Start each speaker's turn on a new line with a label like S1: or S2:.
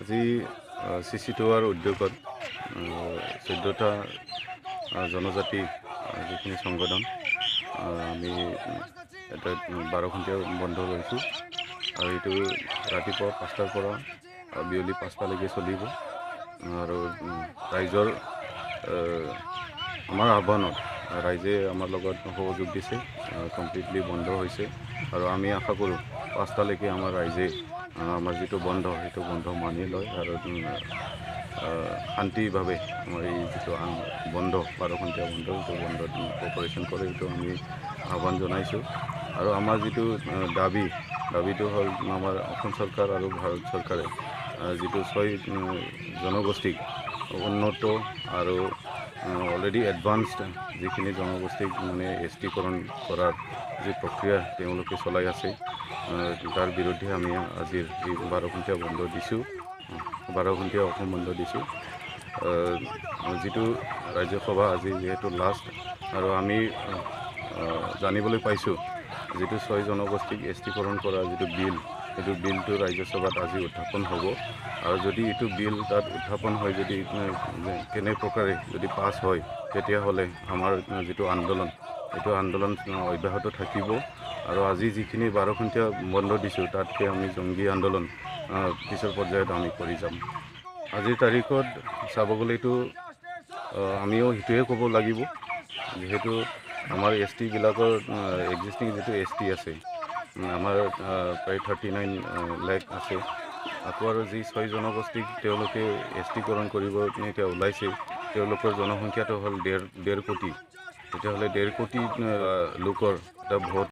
S1: আজি CC2R উদ্যোগত 14টা জনজাতি যিখিনি সংগঠন আমি এটা 12 ঘণ্টীয়া বন্ধ লৈছোঁ আৰু এইটো ৰাতিপুৱা 5টাৰ পৰা বিয়লি 5টালৈকে চলিব আৰু ৰাইজৰ আমাৰ আহ্বানত ৰাইজে আমাৰ লগত সহযোগ দিছে কমপ্লিটলি বন্ধ হৈছে আৰু আমি আশা কৰোঁ 5টালৈকে আমাৰ ৰাইজে আমাৰ যিটো বন্ধ সেইটো বন্ধ মানি লয় আৰু শান্তিভাৱে আমাৰ এই যিটো বন্ধ 12 ঘণ্টীয়া বন্ধ সেইটো বন্ধত কপাৰেশ্যন কৰে এইটো আমি আহ্বান জনাইছোঁ আৰু আমাৰ যিটো দাবীটো হ'ল আমাৰ অসম চৰকাৰ আৰু ভাৰত চৰকাৰে যিটো 6 জনগোষ্ঠীক উন্নত আৰু অলৰেডি এডভান্সড যিখিনি জনগোষ্ঠীক মানে STকৰণ কৰাৰ যি প্ৰক্ৰিয়া তেওঁলোকে চলাই আছে তাৰ বিৰুদ্ধে আমি আজিৰ এই 12 ঘণ্টীয়া বন্ধ দিছোঁ 12 ঘণ্টীয়া অসম বন্ধ দিছোঁ যিটো ৰাজ্যসভা আজি যিহেতু লাষ্ট আৰু আমি জানিবলৈ পাইছোঁ যিটো 6 জনগোষ্ঠীক STকৰণ কৰা যিটো বিল সেইটো বিলটো ৰাজ্যসভাত আজি উত্থাপন হ'ব আৰু যদি এইটো বিল তাত উত্থাপন হয় যদি কেনে প্ৰকাৰে যদি পাছ হয় তেতিয়াহ'লে আমাৰ যিটো আন্দোলন এইটো আন্দোলন অব্যাহত থাকিব আৰু আজি যিখিনি 12 ঘণ্টীয়া বন্ধ দিছোঁ তাতকৈ আমি জংগী আন্দোলন পিছৰ পৰ্যায়ত আমি কৰি যাম আজিৰ তাৰিখত চাব গ'লেতো আমিও সেইটোৱে ক'ব লাগিব যিহেতু আমাৰ STবিলাকৰ এক্সিষ্টিং যিটো ST আছে আমাৰ প্ৰায় 39 লাখ আছে আকৌ আৰু যি 6 জনগোষ্ঠীক তেওঁলোকে STকৰণ কৰিব এতিয়া ওলাইছে তেওঁলোকৰ জনসংখ্যাটো হ'ল 1.5 কোটি তেতিয়াহ'লে 1.5 কোটি লোকৰ এটা ভোট